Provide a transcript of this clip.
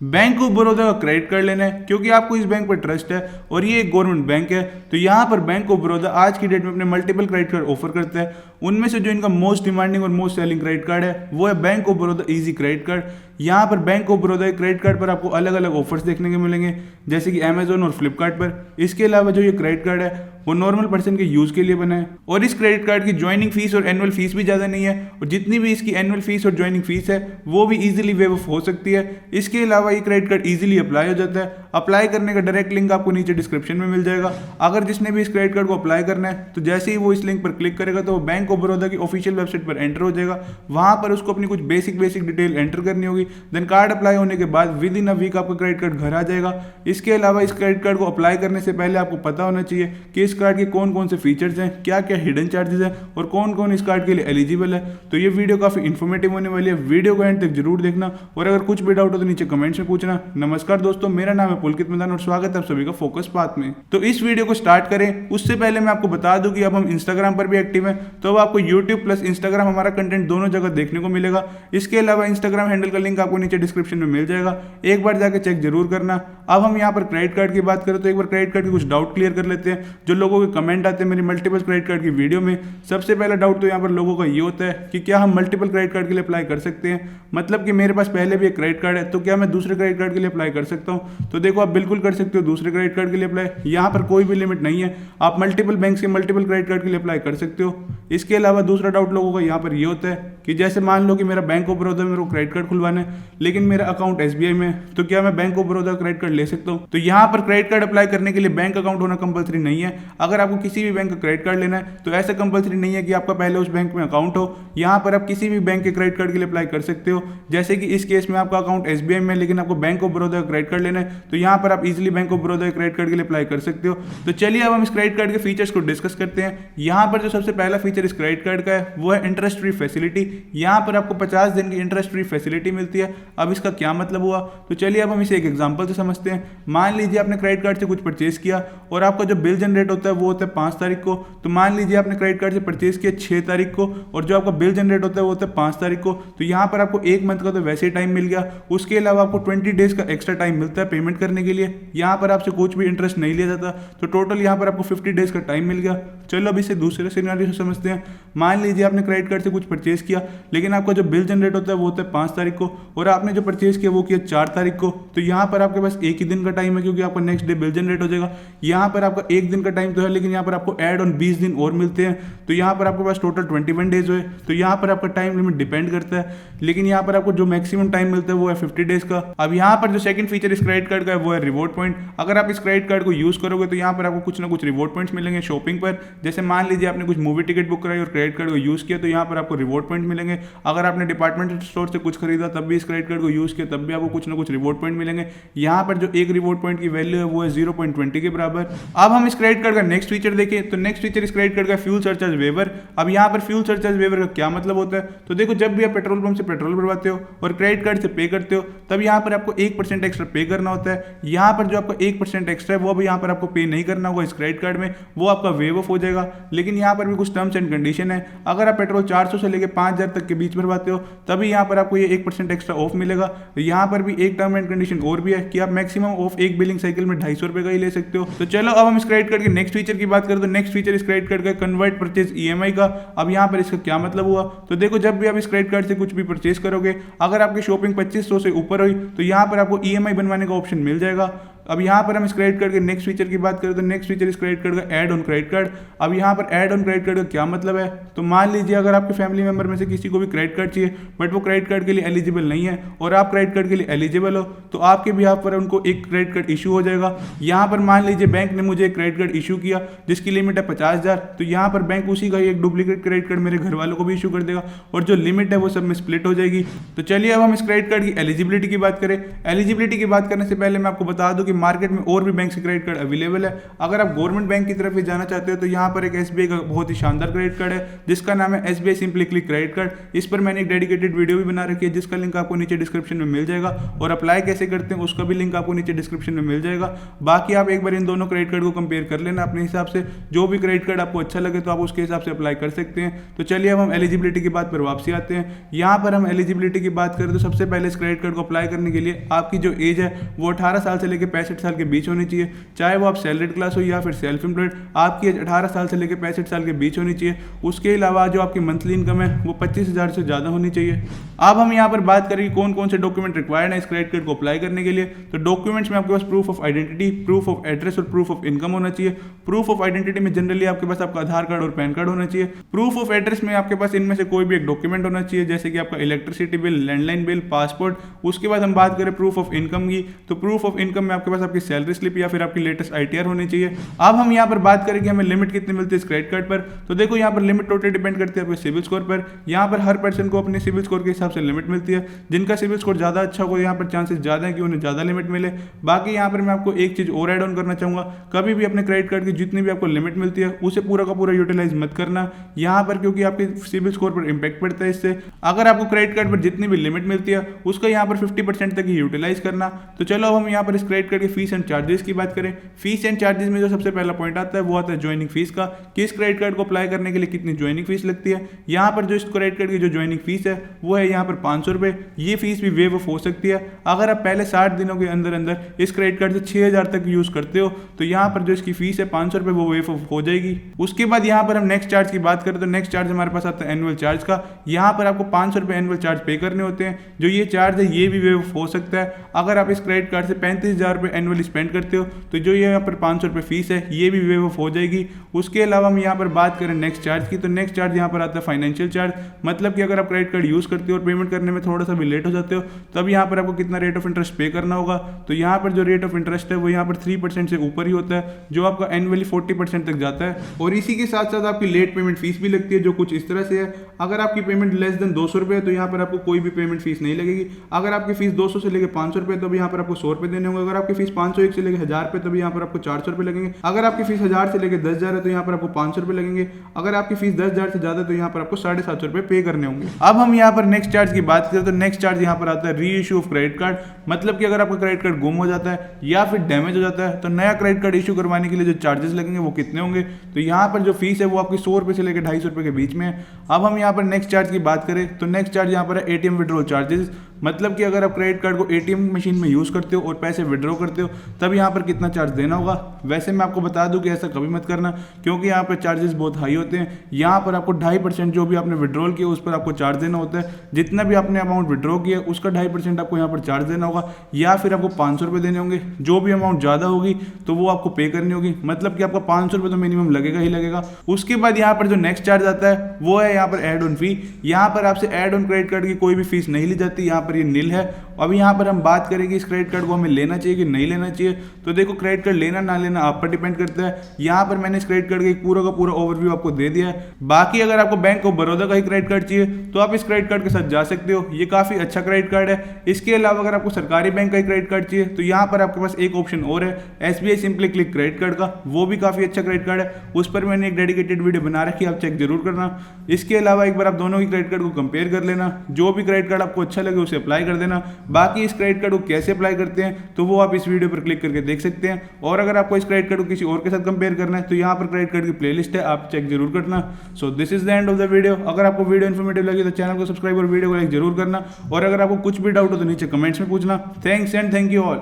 Bank of Baroda का credit card लेना है क्योंकि आपको इस बैंक पर ट्रस्ट है और ये एक गवर्नमेंट बैंक है। तो यहाँ पर बैंक ऑफ बड़ौदा आज की डेट में अपने मल्टीपल क्रेडिट कार्ड ऑफर करता है। उनमें से जो इनका मोस्ट डिमांडिंग और मोस्ट सेलिंग क्रेडिट कार्ड है वो है bank of Baroda easy credit card. यहाँ पर bank of Baroda credit card पर आपको अलग अलग ऑफर्स देखने को मिलेंगे, जैसे कि अमेजोन और फ्लिपकार्ट पर। इसके अलावा जो ये क्रेडिट कार्ड है वो नॉर्मल पर्सन के यूज के लिए बना है और इस क्रेडिट कार्ड की ज्वाइनिंग फीस और एनुअल फीस भी ज़्यादा नहीं है और जितनी भी इसकी एनुअल फीस और ज्वाइनिंग फीस है वो भी इजीली वेव ऑफ हो सकती है। इसके अलावा ये क्रेडिट कार्ड इजीली अप्लाई हो जाता है। अप्लाई करने का डायरेक्ट लिंक आपको नीचे डिस्क्रिप्शन में मिल जाएगा। अगर जिसने भी इस क्रेडिट कार्ड को अप्लाई करना है तो जैसे ही वो इस लिंक पर क्लिक करेगा तो वो बैंक ऑफ बड़ौदा की ऑफिशियल वेबसाइट पर एंटर हो जाएगा। वहां पर उसको अपनी कुछ बेसिक डिटेल एंटर करनी होगी। देन कार्ड अप्लाई होने के बाद विद इन अ वीक आपका क्रेडिट कार्ड घर आ जाएगा। इसके अलावा इस क्रेडिट कार्ड को अप्लाई करने से पहले आपको पता होना चाहिए कि इस कार्ड के कौन कौन से फीचर्स हैं, क्या क्या हिडन चार्जेस हैं और कौन कौन इस कार्ड के लिए एलिजिबल है। तो ये वीडियो काफी इन्फॉर्मेटिव होने वाली है, वीडियो को एंड तक जरूर देखना और अगर कुछ भी डाउट हो तो नीचे कमेंट्स में पूछना। नमस्कार दोस्तों, मेरा नाम है पुलकित मैदान और स्वागत है आप सभी का फोकस पाथ में। तो इस वीडियो को स्टार्ट करें उससे पहले मैं आपको बता दूं कि अब हम इंस्टाग्राम पर भी एक्टिव हैं, तो अब आपको यूट्यूब प्लस इंस्टाग्राम हमारा कंटेंट दोनों जगह देखने को मिलेगा। इसके अलावा इंस्टाग्राम हैंडल का लिंक आपको नीचे डिस्क्रिप्शन में मिल जाएगा, एक बार जाकर चेक जरूर करना। अब हम यहाँ पर क्रेडिट कार्ड की बात करें तो एक बार क्रेडिट कार्ड के कुछ डाउट क्लियर कर लेते हैं जो लोगों के कमेंट आते हैं मेरी मल्टीपल क्रेडिट कार्ड की वीडियो में। सबसे पहला डाउट तो यहाँ पर लोगों का ये होता है कि क्या हम मल्टीपल क्रेडिट कार्ड के लिए अप्लाई कर सकते हैं, मतलब कि मेरे पास पहले भी एक क्रेडिट कार्ड है तो क्या मैं दूसरे क्रेडिट कार्ड के लिए अप्लाई कर सकता हूँ। तो देखो आप बिल्कुल कर सकते हो दूसरे क्रेडिट कार्ड के लिए अप्लाई, यहाँ पर कोई भी लिमिट नहीं है, आप मल्टीपल बैंक से मल्टीपल क्रेडिट कार्ड के लिए अप्लाई कर सकते हो। इसके अलावा दूसरा डाउट लोगों का यहाँ पर ये होता है कि जैसे मान लो कि मेरा बैंक ऑफ बड़ौदा में मेरे को क्रेडिट कार्ड खुलवाना है लेकिन मेरा अकाउंट एसबीआई में है, तो क्या मैं bank of Baroda credit card ले सकता हूँ। तो यहाँ पर क्रेडिट कार्ड अप्लाई करने के लिए बैंक अकाउंट होना कंपलसरी नहीं है। अगर आपको किसी भी बैंक का क्रेडिट कार्ड लेना है तो ऐसा कंपलसरी नहीं है कि आपका पहले उस बैंक में अकाउंट हो। यहाँ पर आप किसी भी बैंक के क्रेडिट कार्ड के लिए अप्लाई कर सकते हो। जैसे कि इस केस में आपका अकाउंट एसबीआई में लेकिन आपको बैंक ऑफ बड़ौदा का क्रेडिट कार्ड लेना है तो यहाँ पर आप easily bank of Baroda credit card के लिए अप्लाई कर सकते हो। तो चलिए अब हम इस क्रेडिट कार्ड के फीचर्स को डिस्कस करते हैं। यहाँ पर जो सबसे पहला फीचर इस क्रेडिट कार्ड का है वो है इंटरेस्ट फ्री फैसिलिटी। यहाँ पर आपको 50 दिन की इंटरेस्ट फ्री फैसिलिटी मिलती है। अब इसका क्या मतलब हुआ, तो चलिए अब हम इसे एक एग्जांपल से समझते हैं। मान लीजिए आपने क्रेडिट कार्ड से कुछ परचेज किया और आपका जो बिल जनरेट होता है वो होता है 5 तारीख को। तो मान लीजिए आपने क्रेडिट कार्ड से परचेज किया 6 तारीख को और जो आपका बिल जनरेट होता है वो होता है 5 तारीख को। तो यहाँ पर आपको 1 मंथ का तो वैसे ही टाइम मिल गया, उसके अलावा आपको 20 डेज का एक्स्ट्रा टाइम मिलता है पेमेंट करने के लिए। यहाँ पर आपसे कुछ भी इंटरेस्ट नहीं लिया जाता, तो टोटल यहाँ पर आपको 50 डेज का टाइम मिल गया। चलो अब इसे दूसरे सिनेरियो से समझते हैं। मान लीजिए आपने क्रेडिट कार्ड से कुछ परचेज किया लेकिन आपका जो बिल जनरेट होता है वो होता है 5 तारीख को और आपने जो परचेज किया वो किया 4 तारीख को। तो यहाँ पर आपके पास एक ही दिन का टाइम है क्योंकि आपका नेक्स्ट डे बिल जनरेट हो जाएगा। यहाँ पर आपका एक दिन का टाइम तो है लेकिन यहाँ पर आपको ऐड ऑन 20 दिन और मिलते हैं, तो यहाँ पर आपके पास टोटल 21 डेज हुए। तो यहाँ पर आपका टाइम लिमिट डिपेंड करता है, लेकिन यहाँ पर आपको जो मैक्सिमम टाइम मिलता है वो है 50 डेज का। अब यहाँ पर जो सेकंड फीचर इस क्रेडिट कार्ड का है वो है रिवॉर्ड पॉइंट। अगर आप इस क्रेडिट कार्ड को यूज करोगे तो यहाँ पर आपको कुछ ना कुछ रिवॉर्ड पॉइंट्स मिलेंगे शॉपिंग पर। जैसे मान लीजिए आपने कुछ मूवी टिकट बुक कराई और क्रेडिट कार्ड को यूज किया तो यहाँ पर आपको रिवॉर्ड पॉइंट मिलेंगे। अगर आपने डिपार्टमेंटल स्टोर से कुछ खरीदा तब भी इस क्रेडिट कार्ड को यूज किया तब भी आपको कुछ ना कुछ रिवॉर्ड पॉइंट मिलेंगे। यहाँ पर जो एक रिवॉर्ड पॉइंट की वैल्यू है वो है 0.20 के बराबर। अब हम इस क्रेडिट कार्ड का नेक्स्ट फीचर देखें तो नेक्स्ट फीचर इस क्रेडिट कार्ड का फ्यूल सरचार्ज वेवर। अब यहाँ पर फ्यूल सरचार्ज वेवर का क्या मतलब होता है, तो देखो जब भी आप पेट्रोल पंप से पेट्रोल भरवाते हो और क्रेडिट कार्ड से पे करते हो तब यहाँ पर आपको 1% एक्स्ट्रा पे करना होता है। यहाँ पर जो आपका 1% एक्स्ट्रा है वो भी यहाँ पर आपको पे नहीं करना होगा इस क्रेडिट कार्ड में, वो आपका वेव ऑफ हो जाएगा। लेकिन यहाँ पर भी कुछ टर्म्स एंड कंडीशन है। अगर आप पेट्रोल 400 से लेकर 5000 तक के बीच भरवाते हो तभी यहाँ पर आपको ये 1% एक्स्ट्रा ऑफ मिलेगा। यहाँ पर भी एक टर्म एंड कंडीशन और भी है कि आप मैक्सिमम ऑफ एक बिलिंग साइकिल में 250 रुपए का ही ले सकते हो। तो चलो अब हम इस क्रेडिट कार्ड के नेक्स्ट फीचर की बात करें तो नेक्स्ट फीचर इस क्रेडिट कार्ड का कन्वर्ट परचेज ईएमआई का। अब यहाँ पर इसका क्या मतलब हुआ, तो देखो जब भी आप इस क्रेडिट कार्ड से कुछ भी परचेज करोगे अगर आपकी शॉपिंग 2500 से ऊपर हुई तो यहाँ पर आपको ईएमआई बनवाने का ऑप्शन मिल जाएगा। अब यहाँ पर हम इस क्रेडिट कार्ड के नेक्स्ट फीचर की बात करें तो नेक्स्ट फीचर इस क्रेडिट कार्ड का ऐड ऑन क्रेडिट कार्ड। अब यहाँ पर ऐड ऑन क्रेडिट कार्ड का क्या मतलब है, तो मान लीजिए अगर आपके फैमिली मेंबर में से किसी को भी क्रेडिट कार्ड चाहिए बट वो क्रेडिट कार्ड के लिए एलिजिबल नहीं है और आप क्रेडिट कार्ड के लिए एलिजिबल हो तो आपके बिहाफ पर उनको एक क्रेडिट कार्ड इशू हो जाएगा। यहाँ पर मान लीजिए बैंक ने मुझे एक क्रेडिट कार्ड इशू किया जिसकी लिमिट है 50,000, तो यहाँ पर बैंक उसी का एक डुप्लीकेट क्रेडिट कार्ड मेरे घर वालों को भी इशू कर देगा और जो लिमिट है वो सब में स्प्लिट हो जाएगी। तो चलिए अब हम इस क्रेडिट कार्ड की एलिजिबिलिटी की बात करें। एलिजिबिलिटी की बात करने से पहले मैं आपको बता दूं कि मार्केट में और भी बैंक से क्रेडिट कार्ड अवेलेबल है। अगर आप गवर्नमेंट बैंक की तरफ भी जाना चाहते हो तो यहाँ पर एक SBI का बहुत ही शानदार क्रेडिट कार्ड है जिसका नाम है SBI simply click credit card. इस पर मैंने एक डेडिकेटेड वीडियो भी बना रखी है जिसका लिंक आपको नीचे डिस्क्रिप्शन में मिल जाएगा, और अप्लाई कैसे करते हैं उसका भी लिंक आपको नीचे डिस्क्रिप्शन में मिल जाएगा। बाकी आप एक बार इन दोनों क्रेडिट कार्ड को कंपेयर कर लेना अपने हिसाब से, जो भी क्रेडिट कार्ड आपको अच्छा लगे तो आप उसके हिसाब से अप्लाई कर सकते हैं। तो चलिए अब हम एलिजिबिलिटी की बात पर वापसी आते हैं। यहाँ पर हम एलिजिबिलिटी की बात करें तो सबसे पहले इस क्रेडिट कार्ड को अप्लाई करने के लिए आपकी जो एज है वो 18 साल से लेकर 65 साल के बीच होनी चाहिए, चाहे वो आप सैलरीड क्लास हो या फिर सेल्फ एम्प्लॉयड। आपकी एज 18 साल से लेकर 65 साल के बीच होनी चाहिए। उसके अलावा जो आपकी मंथली इनकम है वो 25,000 से ज़्यादा होनी चाहिए। अब हम यहाँ पर बात करें कौन कौन से डॉक्यूमेंट रिक्वायर्ड है इस क्रेडिट कार्ड को अप्लाई करने के लिए। तो डॉक्यूमेंट्स में आपके पास proof of identity, proof of address और प्रूफ ऑफ इनकम होना चाहिए। प्रूफ ऑफ आइडेंटिटी में जनरली आपके पास आपका आधार कार्ड और पैन कार्ड होना चाहिए। प्रूफ ऑफ एड्रेस में आपके पास इनमें से कोई भी एक डॉक्यूमेंट होना चाहिए, जैसे कि आपका electricity bill, landline bill, passport. उसके बाद हम बात करें प्रूफ ऑफ इनकम की, तो प्रूफ ऑफ इनकम में आपके पास आपकी सैलरी स्लिप या फिर आपकी लेटेस्ट ITR होनी चाहिए। अब हम यहाँ पर बात करें कि हमें लिमिट कितनी मिलती है इस क्रेडिट कार्ड पर। तो देखो यहाँ पर लिमिट टोटल डिपेंड करती है आपके सिविल स्कोर पर। यहाँ पर हर पर्सन को अपने सिविल स्कोर के हिसाब से लिमिट मिलती है। जिनका सिविल स्कोर ज़्यादा अच्छा हो यहाँ पर चांसेस ज़्यादा है कि उन्हें ज़्यादा लिमिट मिले। बाकी यहाँ पर मैं आपको एक चीज़ और ऐड ऑन करना चाहूँगा, कभी भी अपने क्रेडिट कार्ड की जितनी भी आपको लिमिट मिलती है उसे पूरा का पूरा यूटिलाइज मत करना यहाँ पर, क्योंकि आपके सिविल स्कोर पर इंपैक्ट पड़ता है इससे। अगर आपको क्रेडिट कार्ड पर जितनी भी लिमिट मिलती है उसका यहाँ पर 50% तक ही यूटिलाइज करना। तो चलो अब हम यहाँ पर इस क्रेडिट कार्ड के फीस एंड चार्जेस की बात करें। फीस एंड चार्जेस में जो सबसे पहला पॉइंट आता है वो आता है ज्वाइनिंग फीस का, कि इस क्रेडिट कार्ड को अप्लाई करने के लिए कितनी ज्वाइनिंग फीस लगती है। यहाँ पर जो इस क्रेडिट कार्ड की जो ज्वाइनिंग फीस है वो है यहाँ पर 500 रुपये। ये फीस भी वेव ऑफ हो सकती है अगर आप पहले 60 दिनों के अंदर अंदर इस क्रेडिट कार्ड से 6,000 तक यूज करते हो, तो यहाँ पर जो इसकी फीस है 500 रुपये वो वेव ऑफ हो जाएगी। उसके बाद यहाँ पर हम नेक्स्ट चार्ज की बात करें तो नेक्स्ट चार्ज हमारे पास आता है एनुअल चार्ज का। यहाँ पर आपको 500 रुपये एनुअल चार्ज पे करने होते हैं। जो ये चार्ज है ये भी वेव ऑफ हो सकता है अगर आप इस क्रेडिट कार्ड से 35,000 रुपये एनुअली स्पेंड करते हो, तो जो ये यहाँ पर 500 रुपये फीस है ये भी वेव ऑफ हो जाएगी। उसके अलावा हम यहाँ पर बात करें नेक्स्ट चार्ज की, तो नेक्स्ट चार्ज यहाँ पर आता है फाइनेंशियल चार्ज। मतलब कि अगर आप क्रेडिट कार्ड यूज़ करते हो और पेमेंट करने में थोड़ा सा भी लेट हो जाते हो तब यहाँ पर आपको कितना रेट ऑफ इंटरेस्ट पे करना होगा। तो यहाँ पर जो रेट ऑफ इंटरेस्ट है वो यहाँ पर 3% से ऊपर ही होता है, जो आपका एनुअली 40% तक जाता है। और इसी के साथ साथ आपकी लेट पेमेंट फीस भी लगती है जो कुछ इस तरह से है। अगर आपकी पेमेंट लेस देन 200 रुपये तो यहाँ पर आपको कोई भी पेमेंट फीस नहीं लगेगी। अगर आपकी फीस 200 से लेकर 500 रुपये तो भी यहाँ पर आपको 100 रुपये देने होंगे। अगर आपकी फीस 501 से लेकर 1000 रुपये तो भी यहाँ पर आपको 400 रुपये लगेंगे। अगर आपकी फीस 1000 से लेकर 10,000 है तो यहाँ पर आपको 500 रुपये लगेंगे। अगर आपकी फीस 10,000 से ज़्यादा तो यहाँ पर आपको 750 रुपये पे करने होंगे। अब हम यहाँ पर नेक्स्ट चार्ज की बात करें तो नेक्स्ट चार्ज यहाँ पर आता है री इशू ऑफ क्रेडिट कार्ड। मतलब कि अगर आपका क्रेडिट कार्ड गुम हो जाता है या फिर डैमेज हो जाता है तो नया क्रेडिट कार्ड इशू करवाने के लिए जो चार्जेस लगेंगे वो कितने होंगे। तो यहाँ पर जो फीस है वो आपकी 100 रुपये से लेकर 250 रुपये के बीच में है। अब हम यहाँ पर नेक्स्ट चार्ज की बात करें तो नेक्स्ट चार्ज यहाँ पर है ATM विड्रॉल चार्जेस। मतलब कि अगर आप क्रेडिट कार्ड को ATM मशीन में यूज़ करते हो और पैसे विड्रॉ करते हो तब यहाँ पर कितना चार्ज देना होगा। वैसे मैं आपको बता दूं कि ऐसा कभी मत करना, क्योंकि यहाँ पर चार्जेस बहुत हाई होते हैं। यहाँ पर आपको 2.5% जो भी आपने विड्रॉल किया उस पर आपको चार्ज देना होता है। जितना भी आपने अमाउंट विड्रॉ किया उसका 2.5% आपको यहाँ पर चार्ज देना होगा, या फिर आपको 500 रुपये देने होंगे। जो भी अमाउंट ज़्यादा होगी तो वो आपको पे करनी होगी। मतलब कि आपका 500 रुपये तो मिनिमम लगेगा ही लगेगा। उसके बाद यहाँ पर जो नेक्स्ट चार्ज आता है वो है यहाँ पर एड ऑन फी। यहाँ पर आपसे एड ऑन क्रेडिट कार्ड की कोई भी फीस नहीं ली जाती, यहाँ पर ये नील है। अब यहाँ पर हम बात करेंगे इस क्रेडिट कार्ड को हमें लेना चाहिए कि नहीं लेना चाहिए। तो देखो क्रेडिट कार्ड लेना ना लेना आप पर डिपेंड करता है। यहाँ पर मैंने इस क्रेडिट कार्ड का एक पूरा का पूरा ओवरव्यू आपको दे दिया है। बाकी अगर आपको बैंक ऑफ बड़ौदा का ही क्रेडिट कार्ड चाहिए तो आप इस क्रेडिट कार्ड के साथ जा सकते हो, ये काफ़ी अच्छा क्रेडिट कार्ड है। इसके अलावा अगर आपको सरकारी बैंक का ही क्रेडिट कार्ड चाहिए तो यहाँ पर आपके पास एक ऑप्शन और है SBI simply click credit card का, वो भी काफ़ी अच्छा क्रेडिट कार्ड है। उस पर मैंने एक डेडिकेटेड वीडियो बना रखी है, आप चेक जरूर करना। इसके अलावा एक बार आप दोनों ही क्रेडिट कार्ड को कंपेयर कर लेना, जो भी क्रेडिट कार्ड आपको अच्छा लगे उसे अप्लाई कर देना। बाकी इस क्रेडिट कार्ड को कैसे अप्लाई करते हैं तो वो आप इस वीडियो पर क्लिक करके देख सकते हैं। और अगर आपको इस क्रेडिट कार्ड को किसी और के साथ कंपेयर करना है तो यहाँ पर क्रेडिट कार्ड की प्लेलिस्ट है, आप चेक जरूर करना। So this is the end of the video. अगर आपको वीडियो इन्फॉर्मेटिव लगी तो चैनल को सब्सक्राइब और वीडियो को लाइक जरूर करना। और अगर आपको कुछ भी डाउट हो तो नीचे कमेंट्स में पूछना। Thanks and thank you all.